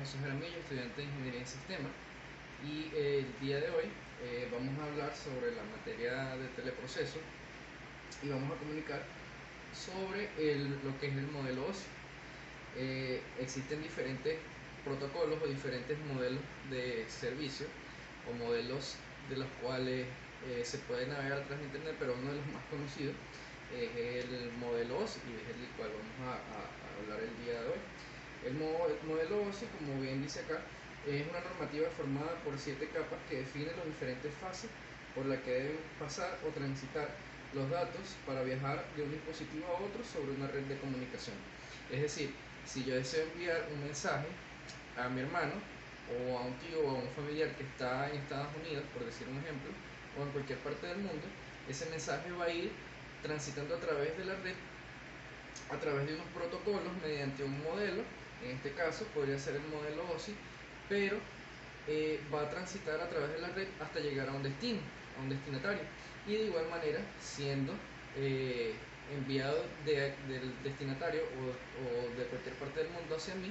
José Jaramillo, estudiante de Ingeniería en Sistemas, y el día de hoy vamos a hablar sobre la materia de teleproceso y vamos a comunicar sobre lo que es el modelo OSI. Existen diferentes protocolos o diferentes modelos de servicio o modelos de los cuales se puede navegar a través de internet, pero uno de los más conocidos es el modelo OSI y es el cual vamos a hablar el día de hoy. El modelo OSI, como bien dice acá, es una normativa formada por 7 capas que define las diferentes fases por las que deben pasar o transitar los datos para viajar de un dispositivo a otro sobre una red de comunicación. Es decir, si yo deseo enviar un mensaje a mi hermano o a un tío o a un familiar que está en Estados Unidos, por decir un ejemplo, o en cualquier parte del mundo, ese mensaje va a ir transitando a través de la red, a través de unos protocolos mediante un modelo. En este caso podría ser el modelo OSI, pero va a transitar a través de la red hasta llegar a un destino, a un destinatario, y de igual manera siendo enviado del destinatario o de cualquier parte del mundo hacia mí,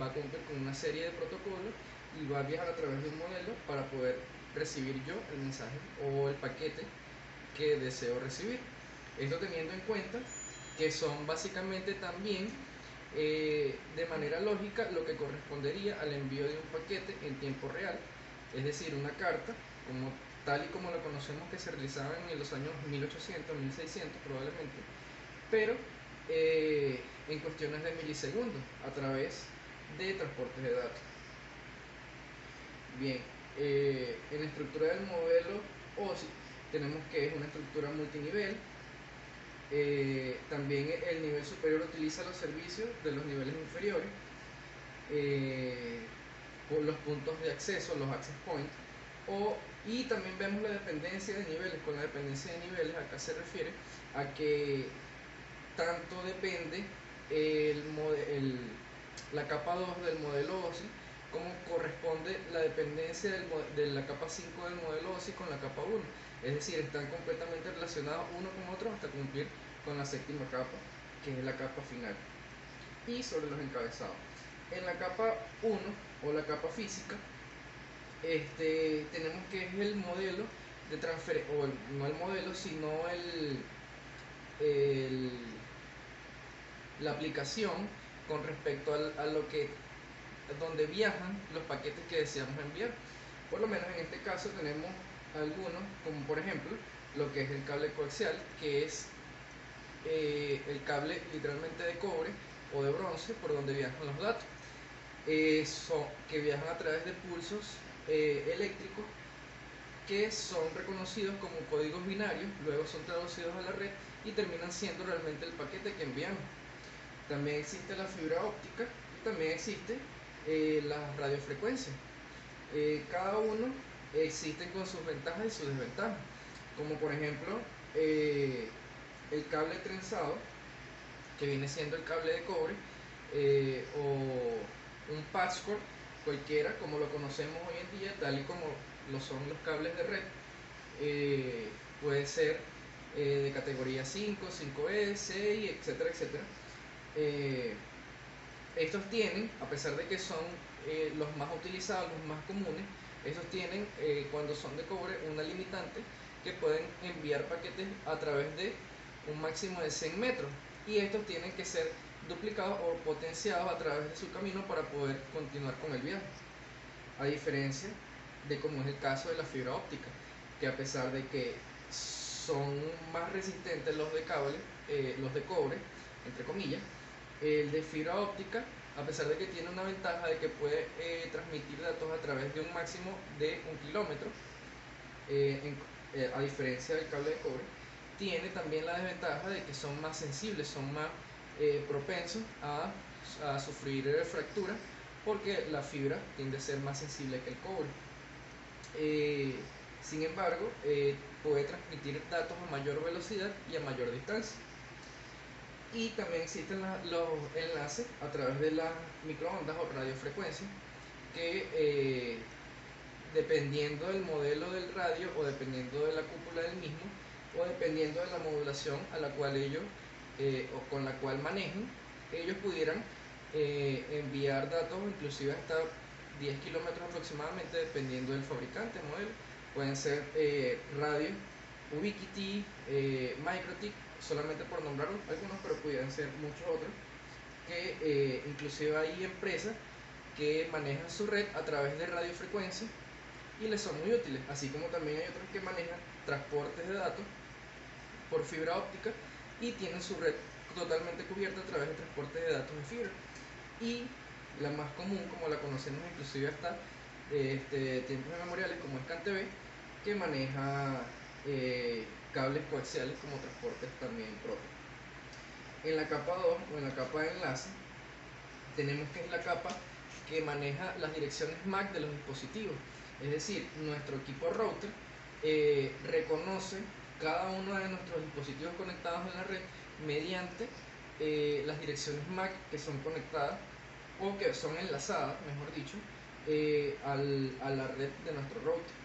va a cumplir con una serie de protocolos y va a viajar a través de un modelo para poder recibir yo el mensaje o el paquete que deseo recibir. Esto teniendo en cuenta que son básicamente también de manera lógica lo que correspondería al envío de un paquete en tiempo real, es decir, una carta como tal y como la conocemos, que se realizaba en los años 1800, 1600 probablemente, pero en cuestiones de milisegundos a través de transportes de datos. Bien, en la estructura del modelo OSI tenemos que es una estructura multinivel. También el nivel superior utiliza los servicios de los niveles inferiores, con los puntos de acceso, los access points, y también vemos la dependencia de niveles. Con la dependencia de niveles acá se refiere a que tanto depende la capa 2 del modelo OSI como corresponde la dependencia de la capa 5 del modelo OSI con la capa 1. Es decir, están completamente relacionados uno con otro hasta cumplir con la séptima capa, que es la capa final. Y sobre los encabezados, en la capa 1 o la capa física, tenemos que es el modelo de transferencia, o no el modelo, sino el, la aplicación con respecto a lo que donde viajan los paquetes que deseamos enviar. Por lo menos en este caso tenemos algunos, como por ejemplo lo que es el cable coaxial, que es el cable literalmente de cobre o de bronce por donde viajan los datos, que viajan a través de pulsos eléctricos que son reconocidos como códigos binarios, luego son traducidos a la red y terminan siendo realmente el paquete que enviamos. También existe la fibra óptica y también existe las radiofrecuencias. Cada uno existe con sus ventajas y sus desventajas, como por ejemplo el cable trenzado, que viene siendo el cable de cobre, o un patchcord cualquiera, como lo conocemos hoy en día, tal y como lo son los cables de red. Puede ser de categoría 5, 5E, 6, etcétera, etcétera. Estos tienen, a pesar de que son los más utilizados, los más comunes, estos tienen, cuando son de cobre, una limitante que pueden enviar paquetes a través de un máximo de 100 metros, y estos tienen que ser duplicados o potenciados a través de su camino para poder continuar con el viaje, a diferencia de como es el caso de la fibra óptica, que a pesar de que son más resistentes los de cable, los de cobre, entre comillas, el de fibra óptica, a pesar de que tiene una ventaja de que puede transmitir datos a través de un máximo de 1 kilómetro, a diferencia del cable de cobre, tiene también la desventaja de que son más sensibles, son más propensos a sufrir fracturas, porque la fibra tiende a ser más sensible que el cobre. Sin embargo, puede transmitir datos a mayor velocidad y a mayor distancia. Y también existen los enlaces a través de las microondas o radiofrecuencias, que dependiendo del modelo del radio o dependiendo de la cúpula del mismo, o dependiendo de la modulación a la cual ellos o con la cual manejen, ellos pudieran enviar datos inclusive hasta 10 kilómetros aproximadamente, dependiendo del fabricante, modelo. Pueden ser radio, Ubiquiti, MikroTik, solamente por nombrar algunos, pero pudieran ser muchos otros, que inclusive hay empresas que manejan su red a través de radiofrecuencia y les son muy útiles, así como también hay otros que manejan transportes de datos por fibra óptica y tienen su red totalmente cubierta a través de transportes de datos de fibra. Y la más común, como la conocemos inclusive hasta tiempos inmemoriales, como es CanTV, que maneja cables coaxiales como transportes también propios. En la capa 2 o en la capa de enlace tenemos que es la capa que maneja las direcciones MAC de los dispositivos. Es decir, nuestro equipo router reconoce cada uno de nuestros dispositivos conectados en la red mediante las direcciones MAC que son conectadas o que son enlazadas, mejor dicho, a la red de nuestro router.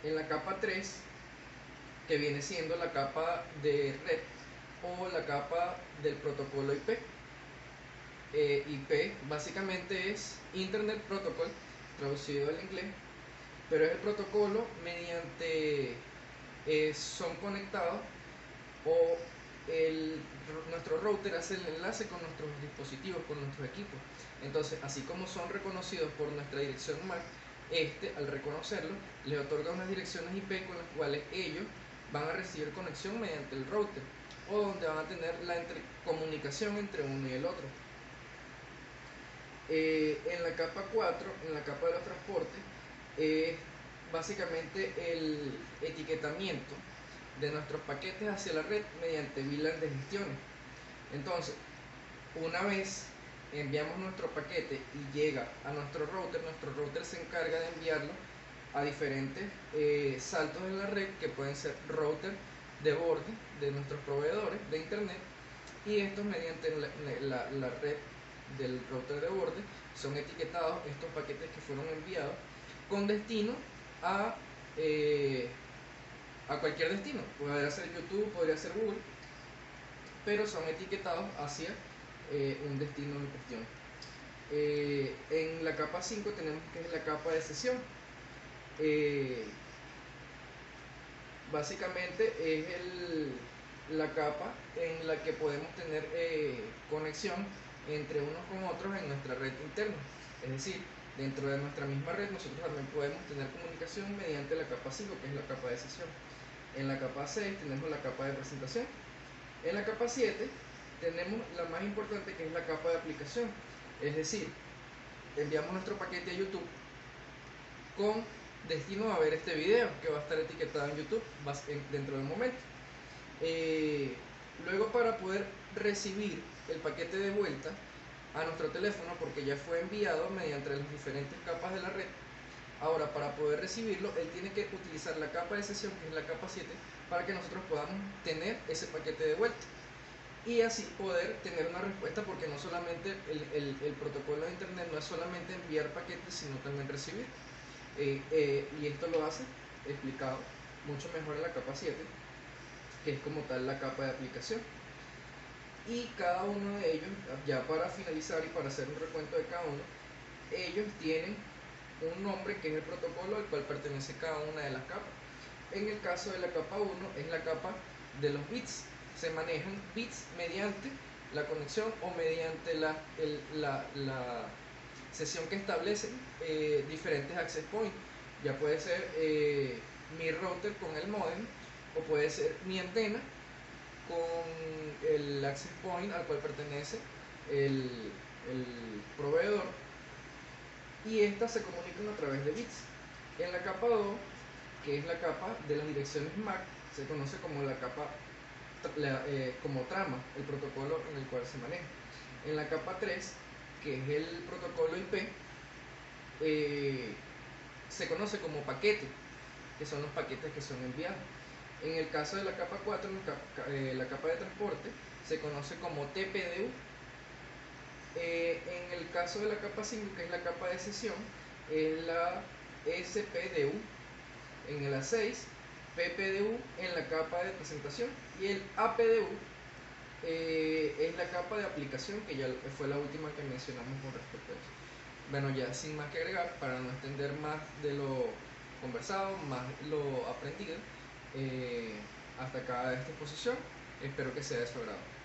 En la capa 3, que viene siendo la capa de red o la capa del protocolo IP. IP básicamente es Internet Protocol, traducido al inglés, pero es el protocolo mediante son conectados o nuestro router hace el enlace con nuestros dispositivos, con nuestros equipos. Entonces, así como son reconocidos por nuestra dirección MAC, al reconocerlo, les otorga unas direcciones IP con las cuales ellos van a recibir conexión mediante el router, o donde van a tener la comunicación entre uno y el otro. En la capa 4, en la capa de los transportes, básicamente el etiquetamiento de nuestros paquetes hacia la red mediante VLAN de gestiones. Entonces, una vez enviamos nuestro paquete y llega a nuestro router se encarga de enviarlo a diferentes saltos en la red, que pueden ser router de borde de nuestros proveedores de internet, y estos mediante la red del router de borde son etiquetados estos paquetes que fueron enviados con destino a cualquier destino. Podría ser YouTube, podría ser Google, pero son etiquetados hacia un destino en cuestión. En la capa 5 tenemos que es la capa de sesión. Básicamente es la capa en la que podemos tener conexión entre unos con otros en nuestra red interna. Es decir, dentro de nuestra misma red nosotros también podemos tener comunicación mediante la capa 5, que es la capa de sesión. En la capa 6 tenemos la capa de presentación. En la capa 7 tenemos la más importante, que es la capa de aplicación. Es decir, enviamos nuestro paquete a YouTube con destino a ver este video, que va a estar etiquetado en YouTube dentro de un momento. Luego, para poder recibir el paquete de vuelta a nuestro teléfono, porque ya fue enviado mediante las diferentes capas de la red, ahora para poder recibirlo, él tiene que utilizar la capa de sesión, que es la capa 7, para que nosotros podamos tener ese paquete de vuelta y así poder tener una respuesta, porque no solamente el protocolo de internet no es solamente enviar paquetes, sino también recibir. Y esto lo hace explicado mucho mejor en la capa 7, que es como tal la capa de aplicación. Y cada uno de ellos, ya para finalizar y para hacer un recuento de cada uno, ellos tienen un nombre que es el protocolo al cual pertenece cada una de las capas. En el caso de la capa 1 es la capa de los bits. Se manejan bits mediante la conexión o mediante la sesión que establecen diferentes access points. Ya puede ser mi router con el modem, o puede ser mi antena con el access point al cual pertenece el proveedor, y estas se comunican a través de bits. En la capa 2, que es la capa de las direcciones MAC, se conoce como la capa como trama, el protocolo en el cual se maneja. En la capa 3, que es el protocolo IP, se conoce como paquete, que son los paquetes que son enviados. En el caso de la capa 4, la capa de transporte, se conoce como TPDU. En el caso de la capa 5, que es la capa de sesión, es la SPDU. En la 6, PPDU en la capa de presentación, y el APDU es la capa de aplicación, que ya fue la última que mencionamos con respecto a eso. Bueno, ya sin más que agregar, para no extender más de lo conversado, más lo aprendido, hasta acá esta exposición. Espero que sea de su agrado.